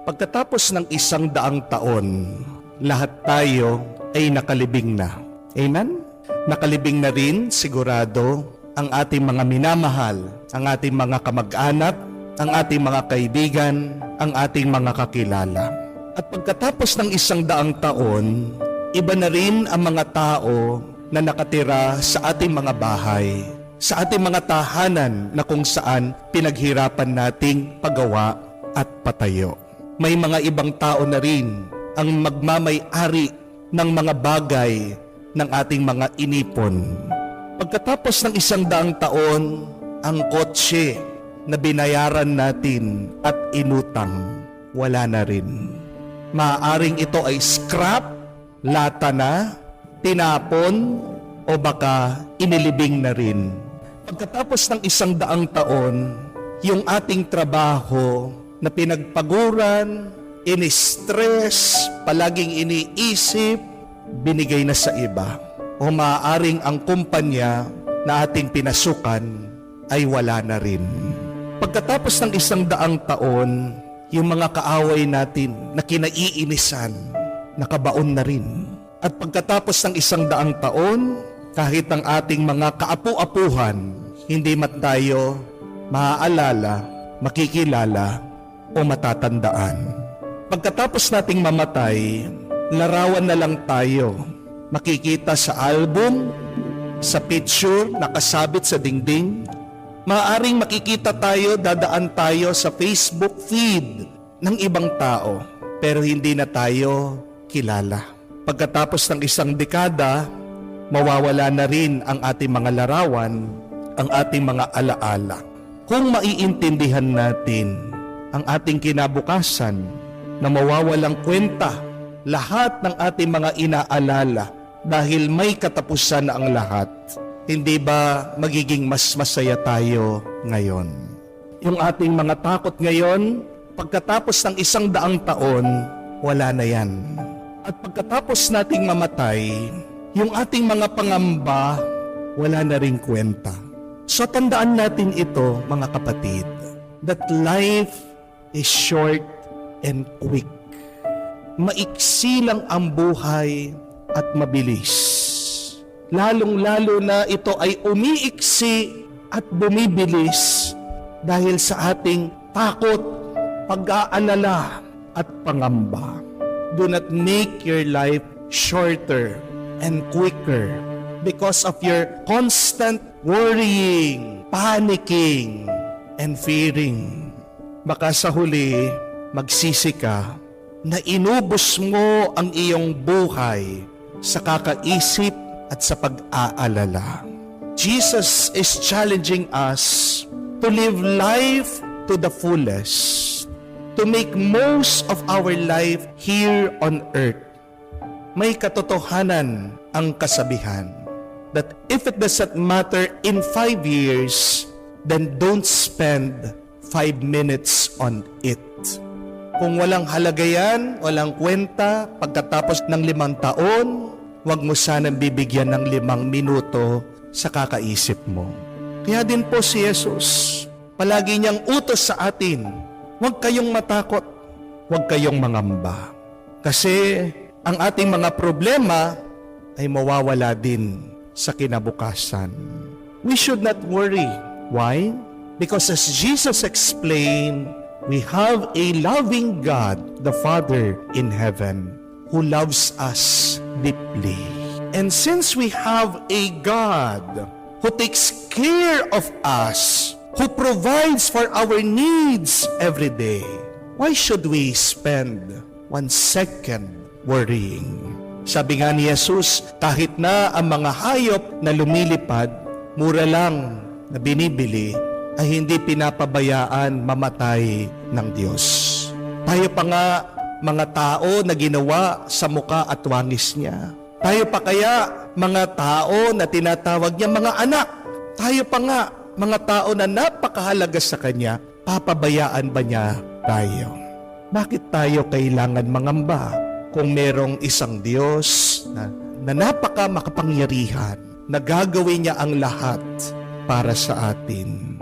Pagkatapos ng 100 taon, lahat tayo ay nakalibing na. Amen? Nakalibing na rin, sigurado, ang ating mga minamahal, ang ating mga kamag-anak, ang ating mga kaibigan, ang ating mga kakilala. At pagkatapos ng 100 taon, iba na rin ang mga tao na nakatira sa ating mga bahay, sa ating mga tahanan na kung saan pinaghirapan nating pagawa at patayo. May mga ibang tao na rin ang magmamay-ari ng mga bagay ng ating mga inipon. Pagkatapos ng 100 taon, ang kotse na binayaran natin at inutang, wala na rin. Maaaring ito ay scrap, lata na, tinapon, o baka inilibing na rin. Pagkatapos ng 100 taon, yung ating trabaho na pinagpaguran, ini-stress, palaging iniisip, binigay na sa iba. O maaaring ang kumpanya na ating pinasukan ay wala na rin. Pagkatapos ng 100 taon, yung mga kaaway natin na kinaiinisan, nakabaon na rin. At pagkatapos ng 100 taon, kahit ang ating mga kaapu-apuhan, hindi man tayo maaalala, makikilala, o matatandaan. Pagkatapos nating mamatay, larawan na lang tayo. Makikita sa album, sa picture, nakasabit sa dingding. Maaaring makikita tayo, dadaan tayo sa Facebook feed ng ibang tao, pero hindi na tayo kilala. Pagkatapos ng 1 dekada, mawawala na rin ang ating mga larawan, ang ating mga alaala. Kung maiintindihan natin ang ating kinabukasan na mawawalang kwenta lahat ng ating mga inaalala dahil may katapusan na ang lahat, hindi ba magiging mas masaya tayo ngayon? Yung ating mga takot ngayon, pagkatapos ng 100 taon, wala na yan. At pagkatapos nating mamatay, yung ating mga pangamba, wala na ring kwenta. So tandaan natin ito, mga kapatid, that life is short and quick. Maiksi lang ang buhay at mabilis. Lalong-lalo na ito ay umiiksi at bumibilis dahil sa ating takot, pag-aalala at pangamba. Do not make your life shorter and quicker because of your constant worrying, panicking, and fearing. Baka sa huli, magsisi ka na inubos mo ang iyong buhay sa kakaisip at sa pag-aalala. Jesus is challenging us to live life to the fullest, to make most of our life here on earth. May katotohanan ang kasabihan that if it doesn't matter in 5 years, then don't spend 5 minutes on it. Kung walang halaga yan, walang kwenta, pagkatapos ng 5 taon, huwag mo sanang bibigyan ng 5 minuto sa kakaisip mo. Kaya din po si Jesus, palagi niyang utos sa atin, huwag kayong matakot, huwag kayong mangamba. Kasi ang ating mga problema ay mawawala din sa kinabukasan. We should not worry. Why? Because as Jesus explained, we have a loving God, the Father in heaven, who loves us deeply. And since we have a God who takes care of us, who provides for our needs every day, why should we spend 1 second worrying? Sabi nga ni Jesus, kahit na ang mga hayop na lumilipad, mura lang na binibili, ay hindi pinapabayaan mamatay ng Diyos. Tayo pa nga mga tao na ginawa sa muka at wangis niya. Tayo pa kaya mga tao na tinatawag niya mga anak. Tayo pa nga mga tao na napakahalaga sa Kanya, papabayaan ba niya tayo? Bakit tayo kailangan mangamba kung merong isang Diyos na napaka makapangyarihan, na gagawin niya ang lahat para sa atin?